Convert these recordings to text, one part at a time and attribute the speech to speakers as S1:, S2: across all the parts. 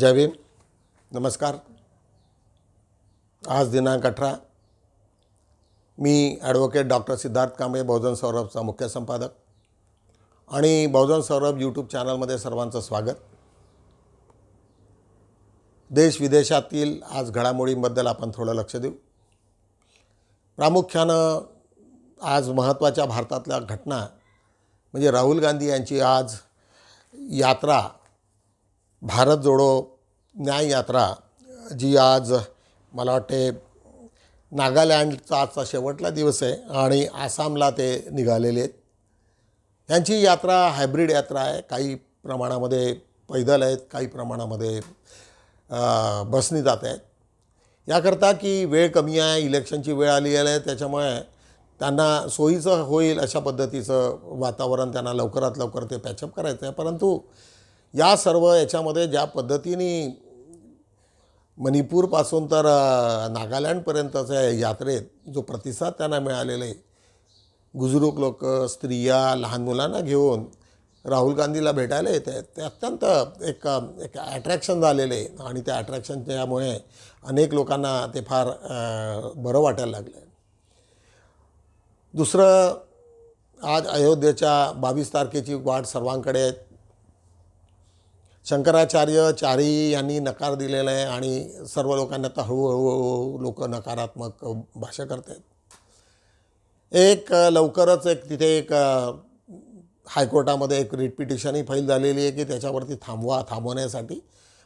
S1: जय भीम. नमस्कार. आज दिनांक 18. मी ॲडव्होकेट डॉक्टर सिद्धार्थ कांबळे, बहुजन सौरभचा मुख्य संपादक आणि बहुजन सौरभ यूट्यूब चॅनलमध्ये सर्वांचं स्वागत. देश विदेशातील आज घडामोडींबद्दल आपण थोडं लक्ष देऊ. प्रामुख्यानं आज महत्त्वाच्या भारतातल्या घटना म्हणजे राहुल गांधी यांची आज यात्रा, भारत जोडो न्याय यात्रा, जी आज मला वाटते नागालँडचा आजचा शेवटला दिवस आहे आणि आसामला ते निघालेले आहेत. यांची यात्रा हायब्रिड यात्रा आहे. काही प्रमाणामध्ये पैदल आहेत, काही प्रमाणामध्ये बसनी जात आहेत. याकरता की वेळ कमी आहे, इलेक्शनची वेळ आली आहे, त्याच्यामुळे त्यांना सोयीचं होईल अशा पद्धतीचं वातावरण त्यांना लवकरात लवकर ते पॅचअप करायचं आहे. परंतु या सर्व याच्यामध्ये ज्या पद्धतीने मणिपूरपासून तर नागालँडपर्यंतच्या यात्रेत जो प्रतिसाद त्यांना मिळालेला आहे, बुजुर्ग लोक, स्त्रिया, लहान मुलांना घेऊन राहुल गांधीला भेटायला येत आहेत, ते अत्यंत एक ॲट्रॅक्शन झालेलं आहे आणि त्या ॲट्रॅक्शनच्यामुळे अनेक लोकांना ते फार बरं वाटायला लागलं आहे. दुसरं, आज अयोध्येच्या 22 तारखेची वाट सर्वांकडे आहे. शंकराचार्य चारी यांनी नकार दिलेला आहे आणि सर्व लोकांना आता हळूहळू लोक नकारात्मक भाषा करत आहेत. लवकरच तिथे हायकोर्टामध्ये एक रिट पिटिशनही फाईल झालेली आहे की त्याच्यावरती थांबवण्यासाठी,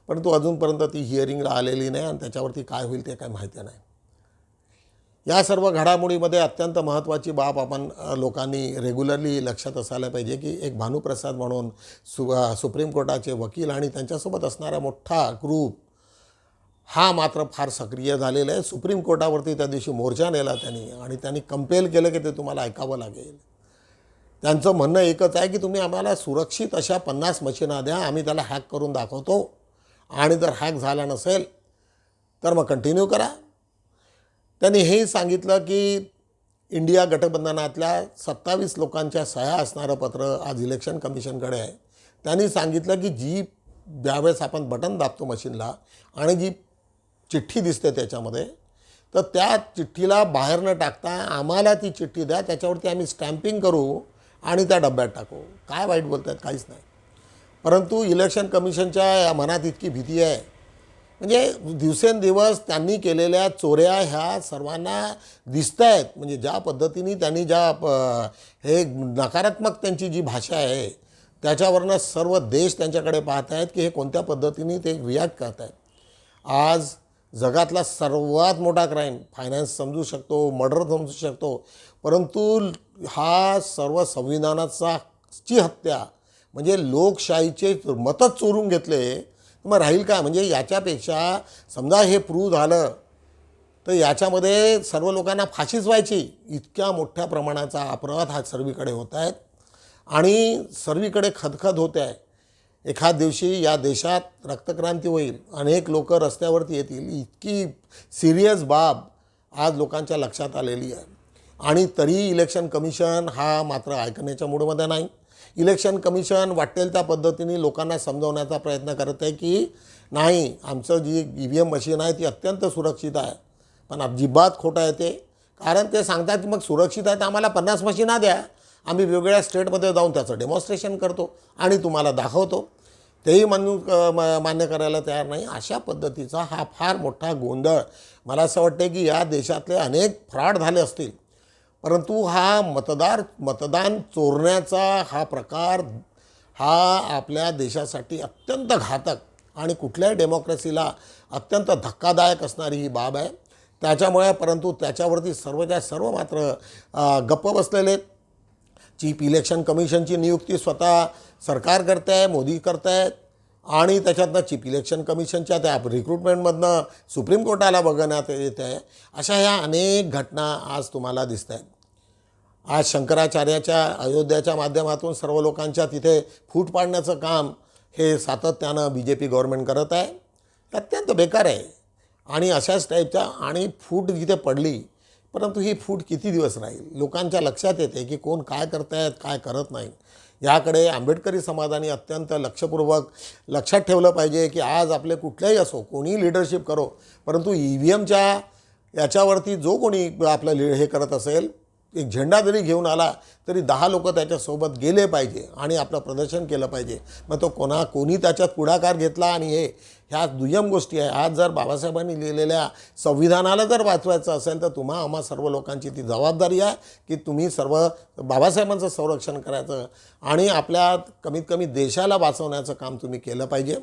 S1: परंतु अजूनपर्यंत ती हिअरिंगला आलेली नाही आणि त्याच्यावरती काय होईल ते काय माहिती नाही. या सर्व घडामोडीमध्ये अत्यंत महत्त्वाची बाब आपण लोकांनी रेग्युलरली लक्षात असायला पाहिजे की एक भानुप्रसाद म्हणून सुप्रीम कोर्टाचे वकील आणि त्यांच्यासोबत असणारा मोठा ग्रुप हा मात्र फार सक्रिय झालेला आहे. सुप्रीम कोर्टावरती त्या दिवशी मोर्चा नेला त्यांनी आणि त्यांनी कंपेल केलं की ते तुम्हाला ऐकावं लागेल. त्यांचं म्हणणं एकच आहे की तुम्ही आम्हाला सुरक्षित अशा 50 मशीना द्या, आम्ही त्याला हॅक करून दाखवतो आणि जर हॅक झाला नसेल तर मग कंटिन्यू करा. त्यांनी हेही सांगितलं की इंडिया गठबंधनातल्या 27 लोकांच्या सह्या असणारं पत्र आज इलेक्शन कमिशनकडे आहे. त्यांनी सांगितलं की ज्यावेळेस आपण बटन दाबतो मशीनला आणि जी चिठ्ठी दिसते त्याच्यामध्ये, तर त्या चिठ्ठीला बाहेर न टाकता आम्हाला ती चिठ्ठी द्या, त्याच्यावरती आम्ही स्टॅम्पिंग करू आणि त्या डब्यात टाकू. काय वाईट बोलत आहेत? काहीच नाही. परंतु इलेक्शन कमिशनच्या मनात इतकी भीती आहे, म्हणजे दिवसेंदिवस त्यांनी केलेल्या चोऱ्या ह्या सर्वांना दिसत आहेत. म्हणजे ज्या पद्धतीने त्यांनी हे नकारात्मक त्यांची जी भाषा आहे त्याच्यावरनं सर्व देश त्यांच्याकडे पाहत आहेत की हे कोणत्या पद्धतीने ते रिॲक्ट करत आहेत. आज जगातला सर्वात मोठा क्राईम, फायनान्स समजू शकतो, मर्डर समजू शकतो, परंतु हा सर्व संविधानाची हत्या म्हणजे लोकशाहीचे मतच चोरून घेतले, मग राहील का? म्हणजे याच्यापेक्षा समजा हे प्रूव्ह झालं तर याच्यामध्ये सर्व लोकांना फाशीच व्हायची. इतक्या मोठ्या प्रमाणाचा अपराध हा सर्वीकडे होत आहेत आणि सर्वीकडे खदखद होते आहे. एखाद दिवशी या देशात रक्तक्रांती होईल, अनेक लोक रस्त्यावरती येतील, इतकी सिरियस बाब आज लोकांच्या लक्षात आलेली आहे. आणि तरी इलेक्शन कमिशन हा मात्र ऐकण्याच्या मूडमध्ये नाही. इलेक्शन कमिशन वाटेल त्या पद्धतीने लोकांना समजवण्याचा प्रयत्न करत आहे की नाही, आमचं जी EVM मशीन आहे ती अत्यंत सुरक्षित आहे. पण अजिबात खोटं आहे ते. कारण ते सांगतात की मग सुरक्षित आहे तर आम्हाला 50 मशीना द्या, आम्ही वेगवेगळ्या स्टेटमध्ये जाऊन त्याचं डेमॉन्स्ट्रेशन करतो आणि तुम्हाला दाखवतो. तेही मान्य करायला तयार नाही. अशा पद्धतीचा हा फार मोठा गोंधळ. मला असं वाटतं की या देशातले अनेक फ्रॉड झाले असतील, परंतु हा मतदान चोरण्याचा हा प्रकार हा आपल्या देशासाठी अत्यंत घातक आणि कुठल्याही डेमोक्रेसीला अत्यंत धक्कादायक असणारी ही बाब आहे. त्याच्यामुळे परंतु त्याच्यावरती सर्वच्या सर्व मात्र गप्प बसलेले आहेत. चीफ इलेक्शन कमिशनची नियुक्ती स्वतः सरकार करत आहे, मोदी करत आहेत आणि त्याच्यातनं चीफ इलेक्शन कमिशनच्या त्या रिक्रुटमेंटमधनं सुप्रीम कोर्टाला बघण्यात येत आहे. अशा ह्या अनेक घटना आज तुम्हाला दिसत आहेत. आज शंकराचार्याच्या अयोध्याच्या माध्यमातून सर्व लोकांच्या तिथे फूट पाडण्याचं काम हे सातत्यानं BJP गव्हर्नमेंट करत आहे. अत्यंत बेकार आहे आणि अशाच टाईपच्या आणि फूट जिथे पडली परंतु ही फूट किती दिवस राहील? लोकांच्या लक्षात येते की कोण काय करतायत, काय करत नाही. याकडे आंबेडकरी समाजाने अत्यंत लक्षपूर्वक लक्षात ठेवलं पाहिजे की आज आपले कुठल्याही असो, कोणी लिडरशिप करो, परंतु EVMच्या याच्यावरती जो कोणी आपलं हे करत असेल, एक झेंडा जरी घेऊन आला तरी 10 लोक त्याच्यासोबत गेले पाहिजे आणि आपलं प्रदर्शन केलं पाहिजे. मग तो कोणी त्याच्यात पुढाकार घेतला आणि ह्या दुय्यम गोष्टी आहे. आज जर बाबासाहेबांनी लिहिलेल्या संविधानाला जर वाचवायचं असेल तर आम्हा सर्व लोकांची ती जबाबदारी आहे की तुम्ही सर्व बाबासाहेबांचं संरक्षण करायचं आणि आपल्या कमीत कमी देशाला वाचवण्याचं काम तुम्ही केलं पाहिजे.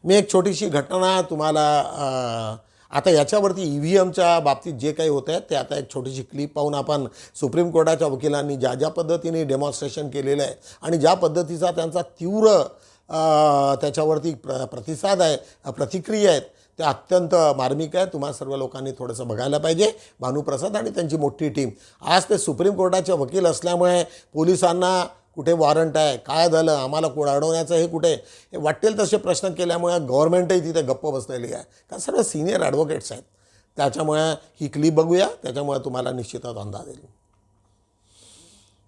S1: मी एक छोटीशी घटना तुम्हाला आता याच्यावरती EVMच्या बाबतीत जे काही होतं आहे ते आता एक छोटीशी क्लिप पाहून आपण सुप्रीम कोर्टाच्या वकिलांनी ज्या पद्धतीने डेमॉन्स्ट्रेशन केलेलं आहे आणि ज्या पद्धतीचा त्यांचा तीव्र त्याच्यावरती प्रतिसाद आहे, प्रतिक्रिया आहेत, त्या अत्यंत मार्मिक आहे. तुम्हा सर्व लोकांनी थोडंसं बघायला पाहिजे. भानुप्रसाद आणि त्यांची मोठी टीम आज ते सुप्रीम कोर्टाचे वकील असल्यामुळे पोलिसांना कुठे वॉरंट आहे, काय झालं, आम्हाला अडवण्याचं हे कुठे, हे वाटेल तसे प्रश्न केल्यामुळे गव्हर्नमेंटही तिथे गप्प बसलेली आहे. कारण सर्व सिनियर ॲडव्होकेट्स आहेत. त्याच्यामुळे ही क्लिप बघूया, त्याच्यामुळे तुम्हाला निश्चितच अंदाज येईल.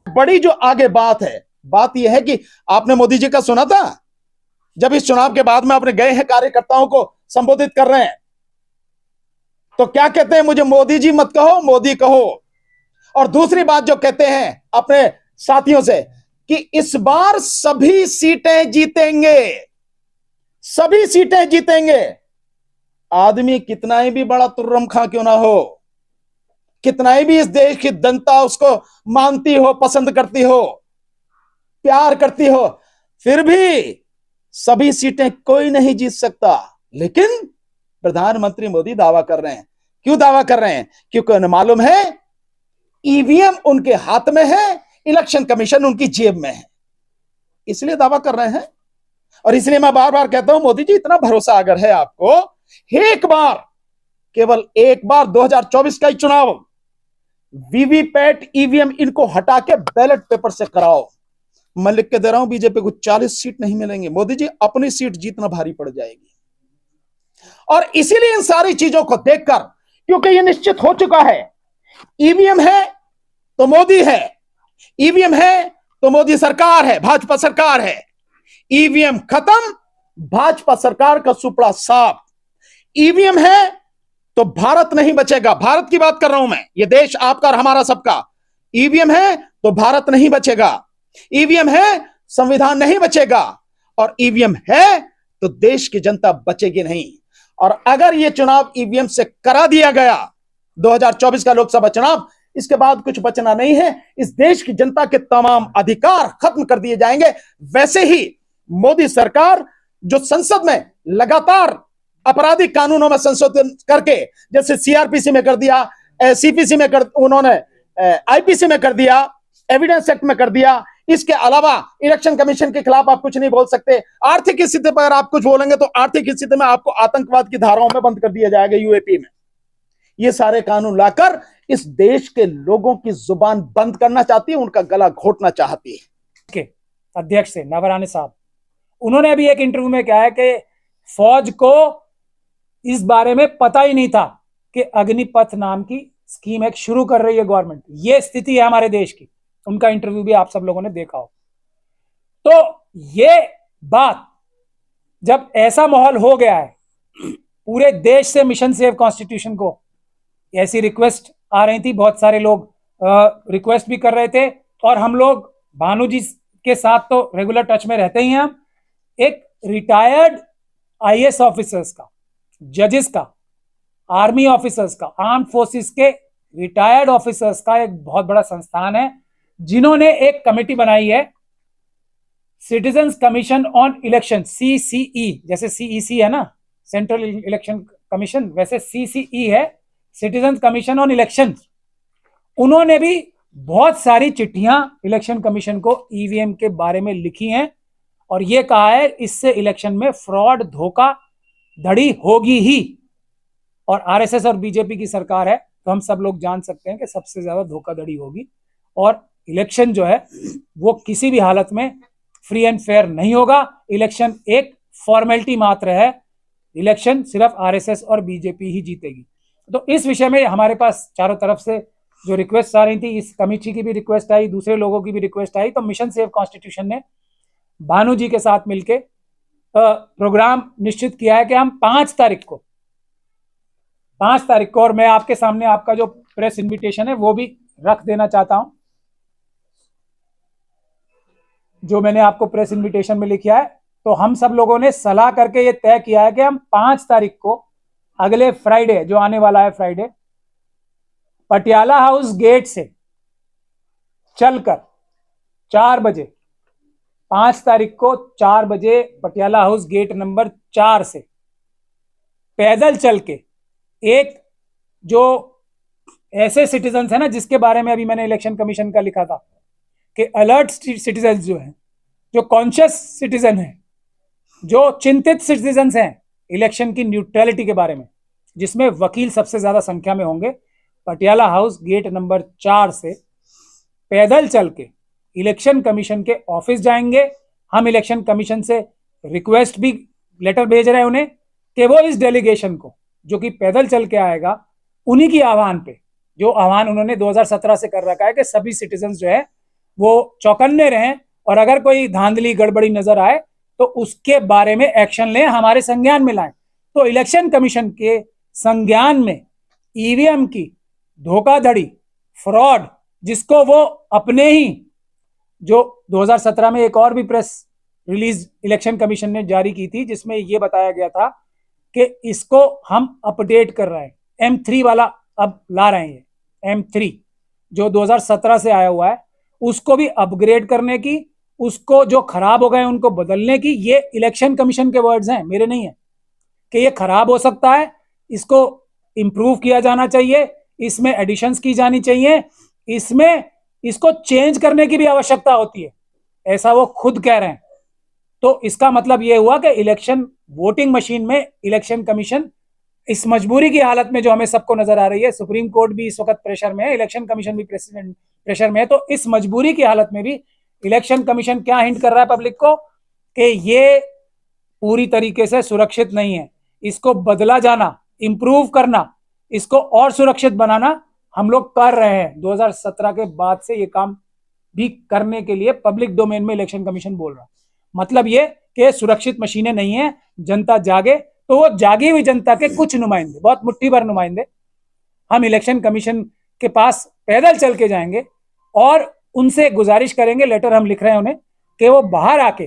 S2: बड़ी जो आगे बात यह है कि आपने मोदी जी का सुना था जब इस चुनाव के बाद में अपने गए हैं कार्यकर्ताओं को संबोधित कर रहे हैं तो क्या कहते हैं, मुझे मोदी जी मत कहो, मोदी कहो. और दूसरी बात जो कहते हैं अपने साथियों से कि इस बार सभी सीटें जीतेंगे, सभी सीटें जीतेंगे. आदमी कितना ही भी बड़ा तुर्रम खां क्यों ना हो, कितना ही भी इस देश की जनता उसको मानती हो, पसंद करती हो, प्यार करती हो, फिर भी सभी सीटें कोई नहीं जीत सकता. लेकिन प्रधानमंत्री मोदी दावा कर रहे हैं. क्यों दावा कर रहे हैं? क्योंकि उन्हें मालूम है EVM उनके हाथ में है, इलेक्शन कमीशन उनकी जेब में है, इसलिए दावा कर रहे हैं. और इसलिए मैं बार बार कहता हूं, मोदी जी इतना भरोसा अगर है आपको, एक बार, केवल एक बार 2024 का ही चुनाव VVPAT EVM इनको हटा के बैलेट पेपर से कराओ. मैं लिख के दे रहा हूं, बीजेपी को 40 सीट नहीं मिलेंगे. मोदी जी अपनी सीट जीतना भारी पड़ जाएगी. और इसीलिए इन सारी चीजों को देखकर, क्योंकि यह निश्चित हो चुका है, EVM है तो मोदी है, EVM है तो मोदी सरकार है, भाजपा सरकार है. EVM खत्म, भाजपा सरकार का सुपड़ा साफ. EVM है तो भारत नहीं बचेगा. भारत की बात कर रहा हूं मैं, ये देश आपका और हमारा सबका. EVM है तो भारत नहीं बचेगा. EVM है, संविधान नहीं बचेगा. और EVM है तो देश की जनता बचेगी नहीं. और अगर यह चुनाव EVM से करा दिया गया, 2024 का लोकसभा चुनाव, इसके बाद कुछ बचना नहीं है. इस देश की जनता के तमाम अधिकार खत्म कर दिए जाएंगे. वैसे ही मोदी सरकार जो संसद में लगातार आपराधिक कानूनों में संशोधन करके, जैसे CRPC में कर दिया, CPC में कर, उन्होंने IPC में कर दिया, एविडेंस एक्ट में कर दिया. इसके अलावा इलेक्शन कमीशन के खिलाफ आप कुछ नहीं बोल सकते. आर्थिक स्थिति पर आप कुछ बोलेंगे तो आर्थिक स्थिति में आपको आतंकवाद की धाराओं में बंद कर दिया जाएगा, UAP में. ये सारे कानून लाकर इस देश के लोगों की जुबान बंद करना चाहती है, उनका गला घोटना चाहती है.
S3: के अध्यक्ष से नवरानी साहब, उन्होंने अभी एक इंटरव्यू में कहा है कि फौज को इस बारे में पता ही नहीं था कि अग्निपथ नाम की स्कीम एक शुरू कर रही है गवर्नमेंट. ये स्थिति है हमारे देश की. उनका इंटरव्यू भी आप सब लोगों ने देखा हो. तो ये बात, जब ऐसा माहौल हो गया है, पूरे देश से मिशन सेव कॉन्स्टिट्यूशन को ऐसी रिक्वेस्ट आ रही थी, बहुत सारे लोग रिक्वेस्ट भी कर रहे थे, और हम लोग भानु जी के साथ तो रेगुलर टच में रहते ही हैं. हम एक रिटायर्ड IAS ऑफिसर्स का, जजेस का, आर्मी ऑफिसर्स का, आर्म फोर्सेस के रिटायर्ड ऑफिसर्स का एक बहुत बड़ा संस्थान है, जिन्होंने एक कमेटी बनाई है, citizens commission on election, CCE. जैसे CEC है ना, सेंट्रल इलेक्शन कमीशन, वैसे CCE है, सिटीजन्स कमीशन ऑन इलेक्शन. उन्होंने भी बहुत सारी चिट्ठियां इलेक्शन कमीशन को EVM के बारे में लिखी हैं और ये कहा है इससे इलेक्शन में फ्रॉड, धोखा धड़ी होगी ही. और RSS और BJP की सरकार है तो हम सब लोग जान सकते हैं कि सबसे ज्यादा धोखाधड़ी होगी. और इलेक्शन जो है वो किसी भी हालत में फ्री एंड फेयर नहीं होगा. इलेक्शन एक फॉर्मेलिटी मात्र है. इलेक्शन सिर्फ RSS और BJP ही जीतेगी. तो इस विषय में हमारे पास चारों तरफ से जो रिक्वेस्ट आ रही थी, इस कमेटी की भी रिक्वेस्ट आई, दूसरे लोगों की भी रिक्वेस्ट आई, तो मिशन सेव कॉन्स्टिट्यूशन ने भानु जी के साथ मिलके प्रोग्राम निश्चित किया है कि हम 5 तारीख को, और मैं आपके सामने आपका जो प्रेस इनविटेशन है वो भी रख देना चाहता हूं, जो मैंने आपको प्रेस इनविटेशन में लिखा है। तो हम सब लोगों ने सलाह करके ये तय किया है कि हम 5 तारीख को, अगले फ्राइडे जो आने वाला है फ्राइडे, पटियाला हाउस गेट से चलकर 4 बजे, 5 तारीख को 4 बजे पटियाला हाउस गेट नंबर 4 से पैदल चल के, एक जो ऐसे सिटीजन्स है ना जिसके बारे में अभी मैंने इलेक्शन कमीशन का लिखा था कि अलर्ट सिटीजन्स जो हैं, जो कॉन्शियस सिटीजन हैं, जो चिंतित सिटीजन्स हैं इलेक्शन की न्यूट्रलिटी के बारे में, जिसमें वकील सबसे ज्यादा संख्या में होंगे, पटियाला हाउस गेट नंबर 4 से पैदल चल के इलेक्शन कमीशन के ऑफिस जाएंगे। हम इलेक्शन कमीशन से रिक्वेस्ट भी लेटर भेज रहे हैं उन्हें कि वो इस डेलीगेशन को जो कि पैदल चल के आएगा, उन्हीं की आह्वान पे, जो आह्वान उन्होंने 2017 से कर रखा है कि सभी सिटीजन्स जो है वो चौकन्ने रहें और अगर कोई धांधली गड़बड़ी नजर आए तो उसके बारे में एक्शन लें, हमारे संज्ञान में लाएं। तो इलेक्शन कमीशन के संज्ञान में ईवीएम की धोखाधड़ी, फ्रॉड, जिसको वो अपने ही, जो 2017 में एक और भी प्रेस रिलीज इलेक्शन कमीशन ने जारी की थी जिसमें ये बताया गया था कि इसको हम अपडेट कर रहे हैं, M3 वाला अब ला रहे हैं, M3 जो 2017 से आया हुआ है उसको भी अपग्रेड करने की, उसको जो खराब हो गए उनको बदलने की। ये इलेक्शन कमीशन के वर्ड्स हैं, मेरे नहीं है, कि ये खराब हो सकता है, इसको इंप्रूव किया जाना चाहिए, इसमें एडिशंस की जानी चाहिए, इसमें इसको चेंज करने की भी आवश्यकता होती है, ऐसा वो खुद कह रहे हैं। तो इसका मतलब ये हुआ कि इलेक्शन वोटिंग मशीन में इलेक्शन कमीशन इस मजबूरी की हालत में जो हमें सबको नजर आ रही है, सुप्रीम कोर्ट भी इस वक्त प्रेशर में है, इलेक्शन कमीशन भी प्रेशर में है, तो इस मजबूरी की हालत में भी इलेक्शन कमीशन क्या हिंट कर रहा है पब्लिक को कि ये पूरी तरीके से सुरक्षित नहीं है, इसको बदला जाना, इंप्रूव करना, इसको और सुरक्षित बनाना हम लोग कर रहे हैं। 2017 के बाद से ये काम भी करने के लिए पब्लिक डोमेन में इलेक्शन कमीशन बोल रहा है। मतलब ये कि सुरक्षित मशीनें नहीं है, जनता जागे, तो वो जागी हुई जनता के कुछ नुमाइंदे, बहुत मुट्ठी भर नुमाइंदे, हम इलेक्शन कमीशन के पास पैदल चल के जाएंगे और उनसे गुजारिश करेंगे, लेटर हम लिख रहे हैं उन्हें, कि वो बाहर आके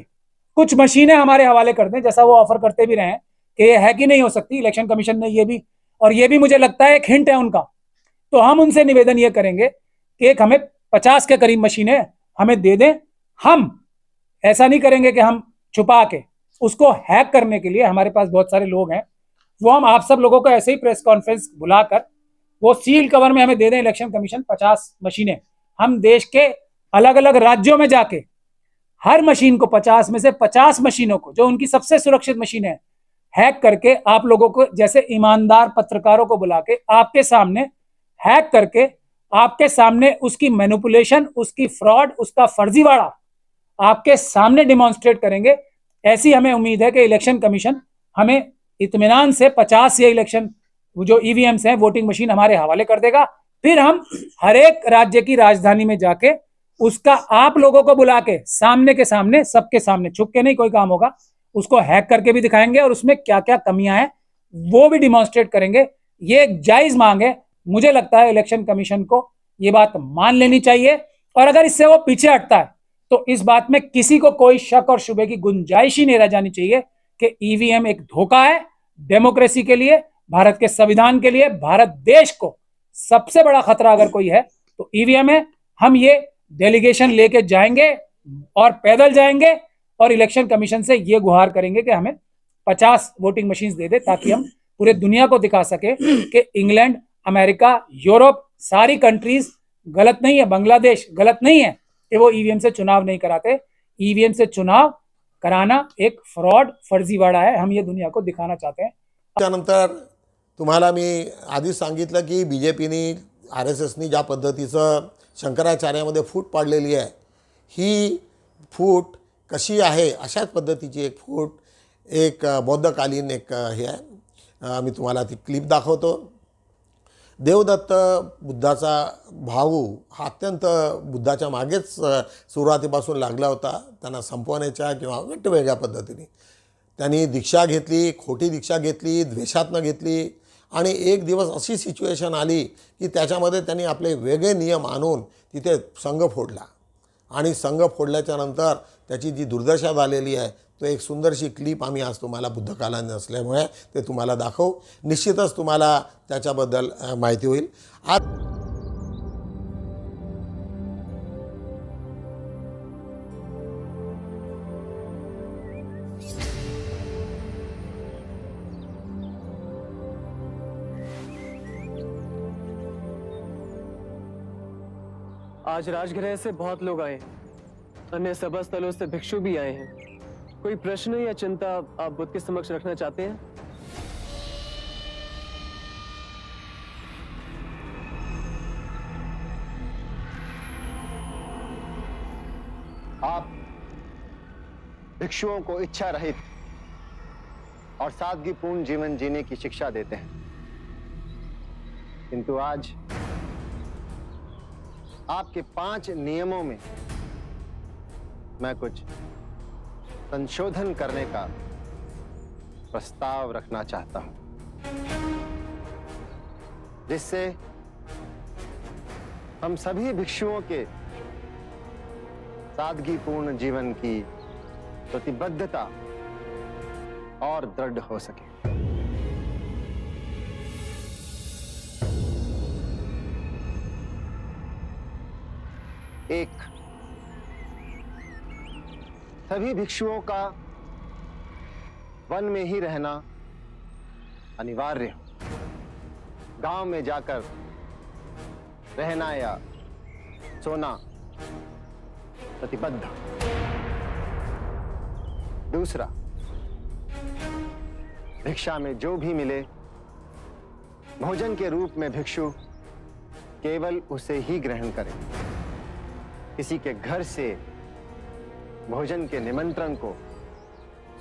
S3: कुछ मशीनें हमारे हवाले कर दें, जैसा वो ऑफर करते भी रहे हैं कि ये है कि नहीं हो सकती। इलेक्शन कमीशन ने ये भी, और ये भी मुझे लगता है एक हिंट है उनका, तो हम उनसे निवेदन ये करेंगे कि एक हमें 50 के करीब मशीनें हमें दे दें। हम ऐसा नहीं करेंगे कि हम छुपा के, उसको हैक करने के लिए हमारे पास बहुत सारे लोग हैं, वो हम आप सब लोगों को ऐसे ही प्रेस कॉन्फ्रेंस बुलाकर वो सील कवर में हमें दे दें इलेक्शन कमीशन 50 मशीनें। हम देश के अलग अलग राज्यों में जाके हर मशीन को, 50 में से 50 मशीनों को, जो उनकी सबसे सुरक्षित मशीनें हैं, हैक करके आप लोगों को, जैसे ईमानदार पत्रकारों को बुला के आपके सामने हैक करके आपके सामने उसकी मैनिपुलेशन, उसकी फ्रॉड, उसका फर्जीवाड़ा आपके सामने डिमॉन्स्ट्रेट करेंगे। ऐसी हमें उम्मीद है कि इलेक्शन कमीशन हमें इत्मीनान से 50 ये इलेक्शन जो ईवीएम्स हैं, वोटिंग मशीन हमारे हवाले कर देगा। फिर हम हर एक राज्य की राजधानी में जाके उसका आप लोगों को बुला के सामने के सामने, सबके सामने, छुप के नहीं कोई काम होगा, उसको हैक करके भी दिखाएंगे और उसमें क्या क्या कमियां हैं वो भी डिमॉन्स्ट्रेट करेंगे। ये एक जायज मांग है, मुझे लगता है इलेक्शन कमीशन को ये बात मान लेनी चाहिए, और अगर इससे वो पीछे हटता है तो इस बात में किसी को कोई शक और शुबे की गुंजाइश ही नहीं रह जानी चाहिए कि ईवीएम एक धोखा है डेमोक्रेसी के लिए, भारत के संविधान के लिए। भारत देश को सबसे बड़ा खतरा अगर कोई है तो ईवीएम है। हम ये डेलीगेशन लेके जाएंगे और पैदल जाएंगे और इलेक्शन कमीशन से ये गुहार करेंगे कि हमें 50 वोटिंग मशीन दे दे, ताकि हम पूरे दुनिया को दिखा सके कि इंग्लैंड, अमेरिका, यूरोप, सारी कंट्रीज गलत नहीं है, बांग्लादेश गलत नहीं है कि वो ईवीएम से चुनाव नहीं कराते। ईवीएम से चुनाव कराना एक फ्रॉड, फर्जीवाड़ा है, हम ये दुनिया को दिखाना चाहते हैं।
S1: त्यानंतर तुम्हाला मी आधीच सांगितलं की BJPनी, RSSनी ज्या पद्धतीचं शंकराचार्यामध्ये फूट पाडलेली आहे, ही फूट कशी आहे अशाच पद्धतीची एक फूट, एक बौद्धकालीन एक हे आहे। मी तुम्हाला ती क्लिप दाखवतो। देवदत्त बुद्धाचा भाऊ हा अत्यंत बुद्धाच्या मागेच सुरुवातीपासून लागला होता, त्यांना संपवण्याच्या किंवा वेगवेगळ्या पद्धतीने. त्यांनी दीक्षा घेतली, खोटी दीक्षा घेतली, द्वेषातनं घेतली आणि एक दिवस अशी सिच्युएशन आली की त्याच्यामध्ये त्यांनी आपले वेगळे नियम आणून तिथे संघ फोडला आणि संघ फोडल्याच्या नंतर त्याची जी दुर्दशा झालेली आहे तो एक सुंदरशी क्लिप आम्ही आज तुम्हाला बुद्धकालाने नसल्यामुळे ते तुम्हाला दाखवू. निश्चितच तुम्हाला त्याच्याबद्दल माहिती होईल. आज
S4: आज राजगृह से बहुत लोग आए, अन्य सभा स्थलों से भिक्षु भी आए हैं. कोई प्रश्न या चिंता आप बुद्ध के समक्ष रखना चाहते हैं?
S5: आप भिक्षुओं को इच्छा रहित और सादगीपूर्ण जीवन जीने की शिक्षा देते हैं, किंतु आज आपके 5 नियमों में मैं कुछ संशोधन करने का प्रस्ताव रखना चाहता हूं, जिससे हम सभी भिक्षुओं के सादगीपूर्ण जीवन की प्रतिबद्धता और दृढ़ हो सके. एक, सभी भिक्षुओं का वन में ही रहना अनिवार्य हो. गांव में जाकर रहना या सोना प्रतिबद्ध. दूसरा, भिक्षा में जो भी मिले भोजन के रूप में भिक्षु केवल उसे ही ग्रहण करें. किसी के घर से भोजन के निमंत्रण को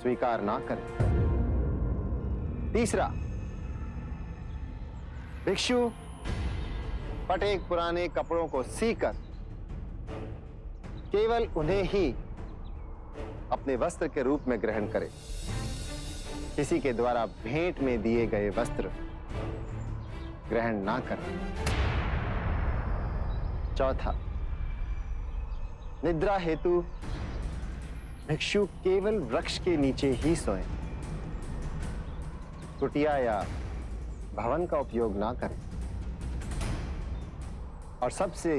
S5: स्वीकार ना करें. तीसरा, भिक्षु फटे पुराने कपड़ों को सीकर केवल उन्हें ही अपने वस्त्र के रूप में ग्रहण करें. किसी के द्वारा भेंट में दिए गए वस्त्र ग्रहण ना करें. चौथा, निद्रा हेतु भिक्षु केवल वृक्ष के नीचे ही सोएं. कुटिया या भवन का उपयोग ना करें. और सबसे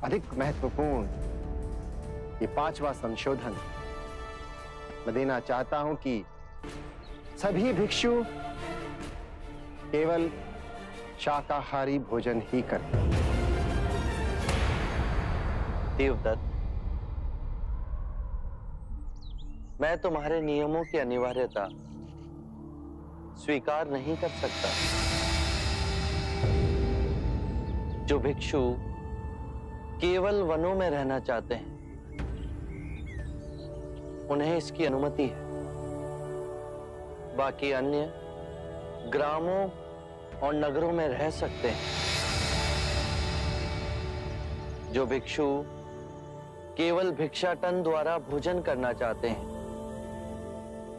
S5: अधिक महत्वपूर्ण ये 5वां संशोधन मैं देना चाहता हूं कि सभी भिक्षु केवल शाकाहारी भोजन ही करें.
S6: देवदत्त, मैं तुम्हारे नियमों की अनिवार्यता स्वीकार नहीं कर सकता. जो भिक्षु केवल वनों में रहना चाहते हैं उन्हें इसकी अनुमति है. बाकी अन्य ग्रामों और नगरों में रह सकते हैं. जो भिक्षु केवल भिक्षाटन द्वारा भोजन करना चाहते हैं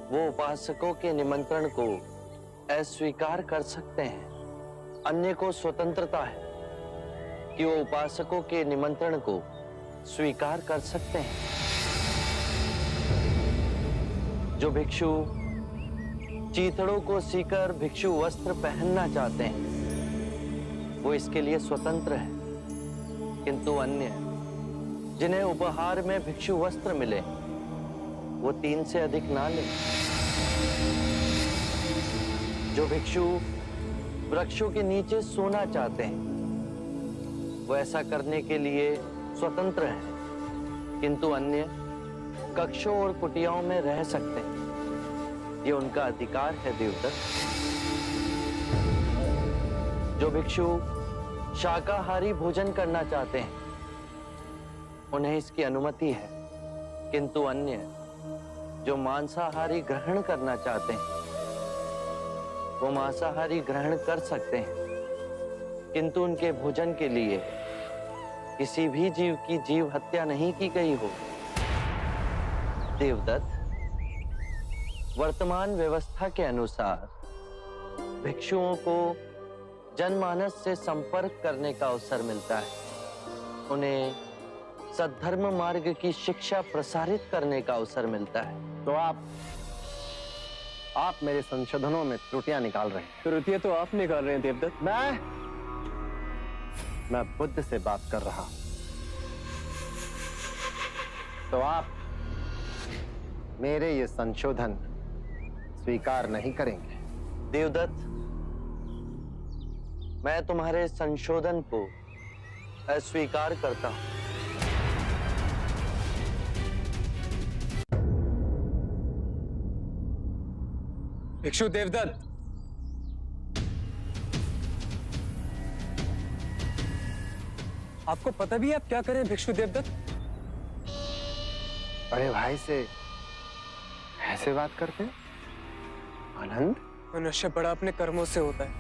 S6: वो उपासकों के निमंत्रण को अस्वीकार कर सकते हैं. अन्य को स्वतंत्रता है कि वो उपासकों के निमंत्रण को स्वीकार कर सकते हैं. जो भिक्षु चीथड़ों को सीकर भिक्षु वस्त्र पहनना चाहते हैं वो इसके लिए स्वतंत्र है, किंतु अन्य जिन्हें उपहार में भिक्षु वस्त्र मिले वो 3 से अधिक ना लें. जो भिक्षु वृक्षों के नीचे सोना चाहते हैं वो ऐसा करने के लिए स्वतंत्र है, किंतु अन्य कक्षों और कुटियाओं में रह सकते हैं. ये उनका अधिकार है देवदत्त. जो भिक्षु शाकाहारी भोजन करना चाहते हैं उन्हें इसकी अनुमति है, किंतु अन्य जो मांसाहारी ग्रहण करना चाहते हैं वो मांसाहारी ग्रहण कर सकते हैं. किंतु उनके भोजन के लिए किसी भी जीव की जीव हत्या नहीं की गई हो। देवदत्त, वर्तमान व्यवस्था के अनुसार भिक्षुओं को जनमानस से संपर्क करने का अवसर मिलता है, उन्हें सद्धर्म मार्ग की शिक्षा प्रसारित करने का अवसर मिलता है।
S5: तो आप मेरे संशोधनों में त्रुटियां निकाल रहे हैं।
S4: त्रुटियां तो आप निकाल रहे हैं देवदत्त।
S5: मैं बुद्ध से बात कर रहा हूं। तो आप मेरे ये संशोधन स्वीकार नहीं करेंगे।
S6: देवदत्त, मैं तुम्हारे संशोधन को अस्वीकार करता हूं।
S4: भिक्षु देवदत्त, आपको पता भी है आप क्या करें भिक्षु देवदत्त?
S5: बड़े भाई से ऐसे बात करते हैं? आनंद,
S4: मनुष्य बड़ा अपने कर्मों से होता है,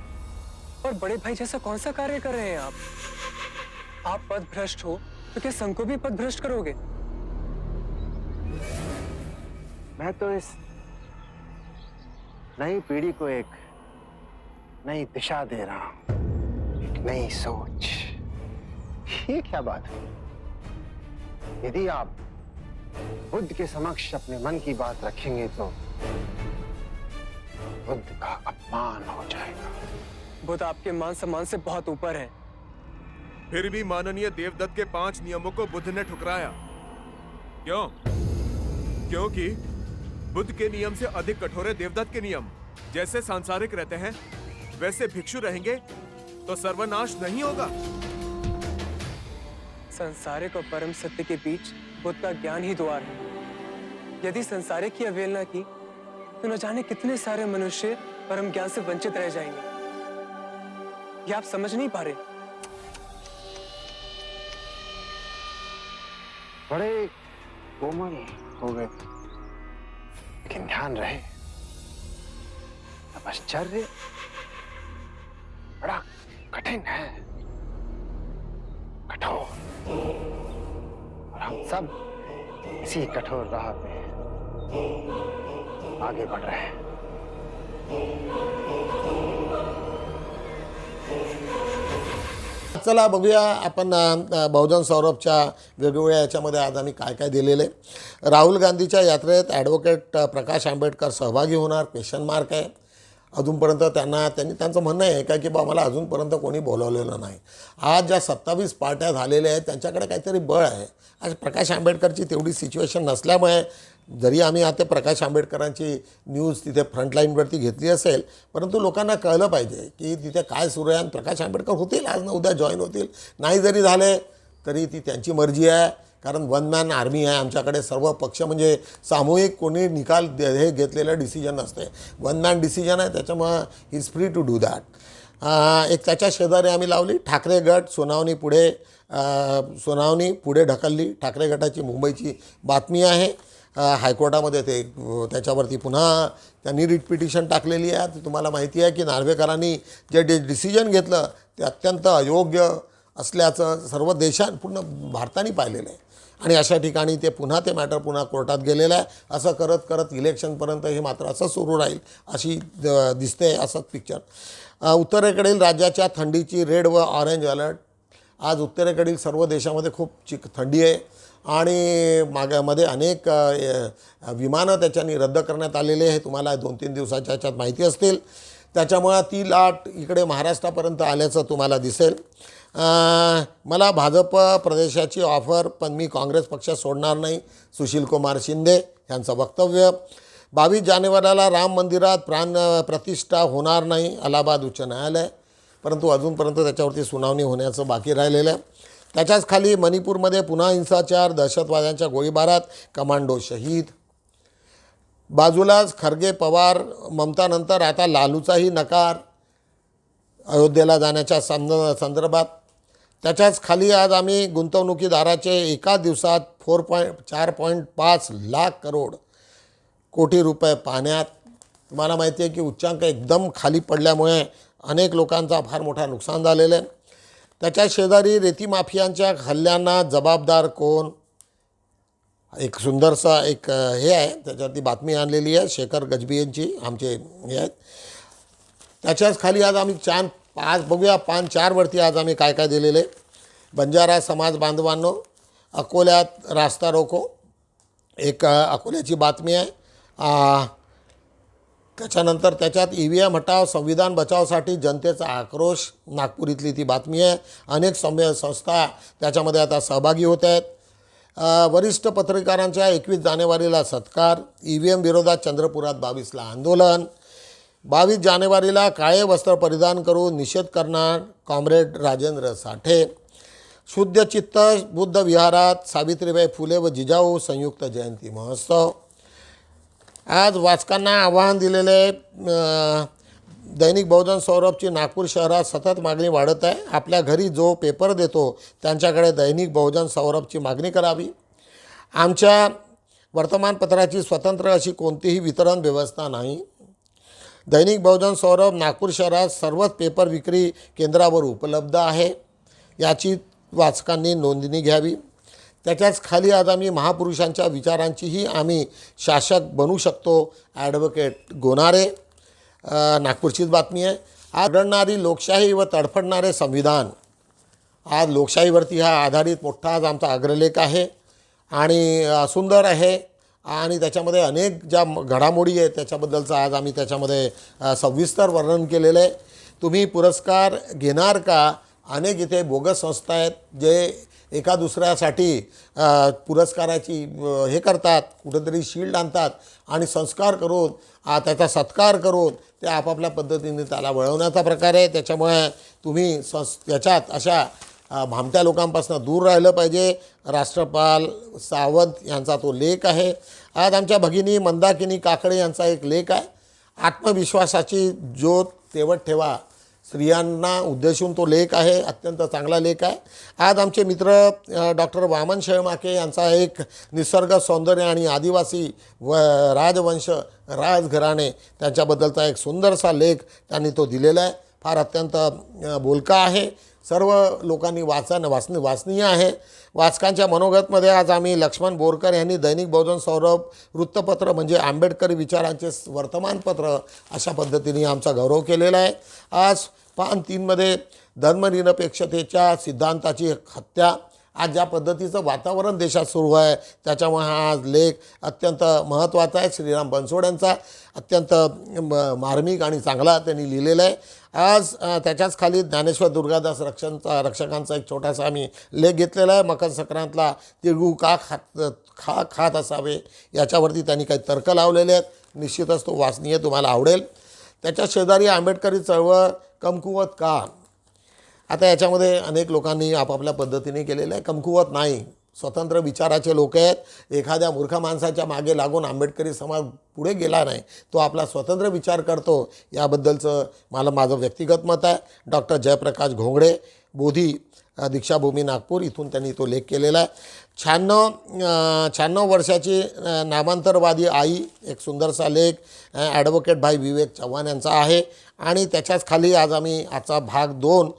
S4: और बड़े भाई जैसा कौन सा कार्य कर रहे हैं आप? आप पद भ्रष्ट हो तो क्या संघ को भी पद भ्रष्ट करोगे?
S5: मैं तो इस नई पीढ़ी को एक नई दिशा दे रहा हूं, एक नई सोच। ये क्या बात है? यदि आप बुद्ध के समक्ष अपने मन की बात रखेंगे तो बुद्ध का अपमान हो जाएगा।
S4: बुद्ध आपके मान सम्मान से बहुत ऊपर है।
S7: फिर भी माननीय देवदत्त के 5 नियमों को बुद्ध ने ठुकराया। क्यों? क्योंकि बुद्ध के नियम से अधिक कठोर है देवदत्त के नियम। जैसे सांसारिक रहते हैं वैसे भिक्षु रहेंगे तो सर्वनाश नहीं होगा।
S4: संसारिक और परम सत्य के बीच बुद्ध का ज्ञान ही द्वार है। यदि संसारिक की अवहेलना की तो न जाने कितने सारे मनुष्य परम ज्ञान से वंचित रह जाएंगे। ये आप समझ नहीं पा रहे।
S5: बड़े कोमल हो गए, लेकिन ध्यान रहे तपश्चर्य बड़ा कठिन है, कठोर, और हम सब इसी कठोर राह पे आगे बढ़ रहे हैं।
S1: चला बघूया आपण बहुजन सौरभच्या वेगवेगळ्या याच्यामध्ये आज आम्ही काय काय दिलेले. राहुल गांधीच्या यात्रेत ॲडव्होकेट प्रकाश आंबेडकर सहभागी होणार, क्वेश्चन मार्क आहे. अजूनपर्यंत त्यांचं म्हणणं आहे का की बा मला अजूनपर्यंत कोणी बोलवलेलं नाही. आज ज्या 27 पार्ट्या झालेल्या आहेत त्यांच्याकडे काहीतरी बळ आहे. आज प्रकाश आंबेडकरची तेवढी सिच्युएशन नसल्यामुळे जरी आम्ही आता प्रकाश आंबेडकरांची न्यूज तिथे फ्रंटलाईनवरती घेतली असेल, परंतु लोकांना कळलं पाहिजे की तिथे काय सुरू आहे. आणि प्रकाश आंबेडकर होतील आज ना उद्या जॉईन होतील, नाही जरी झाले तरी ती त्यांची मर्जी आहे. कारण वन मॅन आर्मी आहे आमच्याकडे. सर्व पक्ष म्हणजे सामूहिक कोणी निकाल हे घेतलेलं डिसिजन नसते, वन मॅन डिसिजन आहे. त्याच्यामुळं he is free to do that. एक त्याच्या शेजारी आम्ही लावली ठाकरे गट सुनावणी पुढे ढकलली. ठाकरे गटाची मुंबईची बातमी आहे. हायकोर्टामध्ये ते त्याच्यावरती पुन्हा त्यांनी रिट पिटिशन टाकलेली आहे. तुम्हाला माहिती आहे की नार्वेकरांनी जे डिसिजन घेतलं ते अत्यंत अयोग्य असल्याचं सर्व पूर्ण भारताने पाहिलेलं आहे. आणि अशा ठिकाणी ते मॅटर पुन्हा कोर्टात गेलेलं आहे. असं करत करत इलेक्शनपर्यंत हे मात्र असं सुरू राहील अशी दिसते, असंच पिक्चर. उत्तरेकडील राज्याच्या थंडीची रेड व ऑरेंज अलर्ट. आज उत्तरेकडील सर्व देशामध्ये खूप थंडी आहे आणि मध्ये अनेक विमानं त्याच्यानी रद्द करण्यात आलेले आहे. तुम्हाला 2-3 दिवसाच्या ह्याच्यात माहिती असतील. त्याच्यामुळं ती लाट इकडे महाराष्ट्रापर्यंत आल्याचं तुम्हाला दिसेल. मला भाजप प्रदेशाची ऑफर, पण मी काँग्रेस पक्ष सोडणार नाही, सुशीलकुमार शिंदे यांचं वक्तव्य. 22 जानेवारीला राम मंदिरात प्राणप्रतिष्ठा होणार नाही, अलाहाबाद उच्च न्यायालय. परंतु अजूनपर्यंत त्याच्यावरती सुनावणी होण्याचं बाकी राहिलेलं आहे. त्याच्याच खाली मणिपूरमध्ये पुन्हा हिंसाचार, दहशतवाद्यांच्या गोळीबारात कमांडो शहीद. बाजूलाच खरगे पवार ममतानंतर आता लालूचाही नकार अयोध्येला जाण्याच्या संदर्भात. त्याच्याच खाली आज आम्ही गुंतवणुकीदाराचे एका दिवसात 4.5 लाख कोटी रुपये पाण्यात. तुम्हाला माहिती आहे की उच्चांक एकदम खाली पडल्यामुळे अनेक लोकांचा फार मोठा नुकसान झालेलं आहे. त्याच्या शेजारी रेती माफियांच्या हल्ल्यांना जबाबदार कोण, एक सुंदरसा एक हे आहे, त्याच्यावरती बातमी आणलेली आहे शेखर गजबी यांची, आमचे हे आहेत. त्याच्याच खाली आज आम्ही 5 बघूया 5-4 वरती आज आम्ही काय काय दिलेले. बंजारा समाज बांधवांनो, अकोल्यात रास्ता रोको, एक अकोल्याची बातमी आहे. त्याच्यानंतर त्याच्यात EVM हटाव संविधान बचावसाठी जनतेचा आक्रोश, नागपूर इथली ती बातमी आहे. अनेक संस्था त्याच्यामध्ये आता सहभागी होत आहेत. वरिष्ठ पत्रकारांच्या 21 जानेवारीला सत्कार, EVM विरोधात चंद्रपुरात 22ला आंदोलन, 22 जानेवारीला काळे वस्त्र परिधान करून निषेध करणार कॉम्रेड राजेंद्र साठे, शुद्ध चित्त बुद्ध विहारात सावित्रीबाई फुले व जिजाऊ संयुक्त जयंती महोत्सव. आज वाचकांना आव्हान दिलेले दैनिक बहुजन सौरभची नागपूर शहरात सतत मागणी वाढत आहे. आपल्या घरी जो पेपर देतो त्यांच्याकडे दैनिक बहुजन सौरभची मागणी करावी. आमच्या वर्तमानपत्राची स्वतंत्र अशी कोणतीही वितरण व्यवस्था नाही. दैनिक बहुजन सौरभ नागपूर शहरात सर्वच पेपर विक्री केंद्रावर उपलब्ध आहे, याची वाचकांनी नोंदणी घ्यावी. त्याच्याच खाली आज आम्ही महापुरुषांच्या विचारांचीही आम्ही शासक बनू शकतो, ॲडव्होकेट गोनारे, नागपूरचीच बातमी आहे. आढळणारी लोकशाही व तडफडणारे संविधान, आज लोकशाहीवरती हा आधारित मोठा आज आमचा अग्रलेख आहे आणि सुंदर आहे आणि त्याच्यामध्ये अनेक ज्या घडामोडी आहेत त्याच्याबद्दलचं आज आम्ही त्याच्यामध्ये सविस्तर वर्णन केलेलं आहे. तुम्ही पुरस्कार घेणार का? अनेक इथे बोगस संस्था आहेत जे एका दुसऱ्यासाठी पुरस्काराची हे करतात, कुठेतरी शील्ड आणतात आणि संस्कार करून त्याचा सत्कार करून ते आपापल्या पद्धतीने त्याला वळवण्याचा प्रकार आहे. त्याच्यामुळे तुम्ही याच्यात अशा भामट्या लोकांपासून दूर राहिलं पाहिजे. राष्ट्रपाल सावंत यांचा तो लेख आहे. आज आमच्या भगिनी मंदाकिनी काकडे यांचा एक लेख आहे, आत्मविश्वासाची ज्योत तेवत ठेवा, स्त्रियांना उद्देशून तो लेख आहे, अत्यंत चांगला लेख आहे. आज आमचे मित्र डॉक्टर वामन शेळमाके यांचा एक निसर्ग सौंदर्य आणि आदिवासी व राजवंश राजघराणे त्यांच्याबद्दलचा एक सुंदरसा लेख त्यांनी तो दिलेला आहे. फार अत्यंत बोलका आहे, सर्व लोकांनी वाचनीय आहे. वाचकांच्या मनोगतमध्ये आज आम्ही लक्ष्मण बोरकर यांनी दैनिक बहुजन सौरभ वृत्तपत्र म्हणजे आंबेडकरी विचारांचे वर्तमानपत्र अशा पद्धतीने आमचा गौरव केलेला आहे. आज पान 3मध्ये धर्मनिरपेक्षतेच्या सिद्धांताची हत्या, आज ज्या पद्धतीचं वातावरण देशात सुरू आहे त्याच्यामुळे हा आज लेख अत्यंत महत्त्वाचा आहे. श्रीराम बनसोड यांचा अत्यंत मार्मिक आणि चांगला त्यांनी लिहिलेला आहे. आज त्याच्याच खाली ज्ञानेश्वर दुर्गादास रक्षकांचा एक छोटासा आम्ही लेख घेतलेला आहे. मकर संक्रांतला तिळगुळ का खात असावे याच्यावरती त्यांनी काही तर्क लावलेले आहेत. निश्चितच तो वाचनीय तुम्हाला आवडेल. त्याच्या शेजारी आंबेडकरी चळवळ कमकुवत का, आता याच्यामध्ये अनेक लोकांनी आपापल्या पद्धतीने केलेलं आहे. कमकुवत नाही, स्वतंत्र विचाराचे लोक आहेत. एखाद्या मूर्ख माणसाच्या मागे लागून आंबेडकरी समाज पुढे गेला नाही, तो आपला स्वतंत्र विचार करतो, याबद्दलचं माझं व्यक्तिगत मत आहे. डॉक्टर जयप्रकाश घोंगडे, बोधी दीक्षाभूमी नागपूर, इथून त्यांनी तो लेख केलेला आहे. 96 वर्षाची नामांतरवादी आई, एक सुंदरसा लेख ॲडव्होकेट भाई विवेक चव्हाण यांचा आहे. आणि त्याच्याच खाली आज आम्ही आजचा भाग 2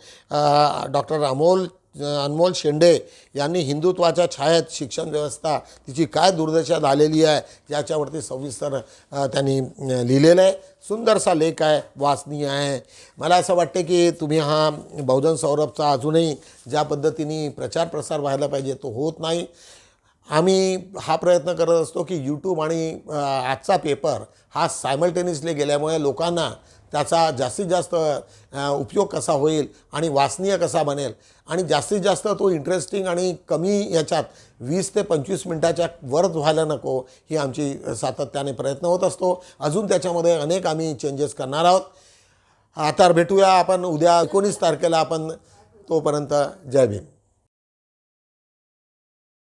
S1: डॉक्टर अनमोल शेंडे यांनी हिंदुत्वाच्या छायेत शिक्षण व्यवस्था तिची काय दुर्दशा झालेली आहे याच्यावरती सविस्तर त्यांनी लिहिलेलं आहे. सुंदरसा लेख आहे, वाचनीय आहे. मला असं वाटते की तुम्ही हा बहुजन सौरभचा अजूनही ज्या पद्धतीने प्रचार प्रसार व्हायला पाहिजे तो होत नाही. आम्ही हा प्रयत्न करत असतो की यूट्यूब आणि आजचा पेपर हा सायमल्टेनियसली गेल्यामुळे लोकांना त्याचा जास्तीत जास्त उपयोग कसा होईल आणि वाचनीय कसा बनेल आणि जास्तीत जास्त तो इंटरेस्टिंग आणि कमी याच्यात 20 ते 25 मिनटाच्या वर व्हायला नको, ही आमची सातत्याने प्रयत्न होत असतो. अजून त्याच्यामध्ये अनेक आम्ही चेंजेस करणार आहोत. आता भेटूया आपण उद्या 19 तारखेला आपण. तोपर्यंत जय भीम.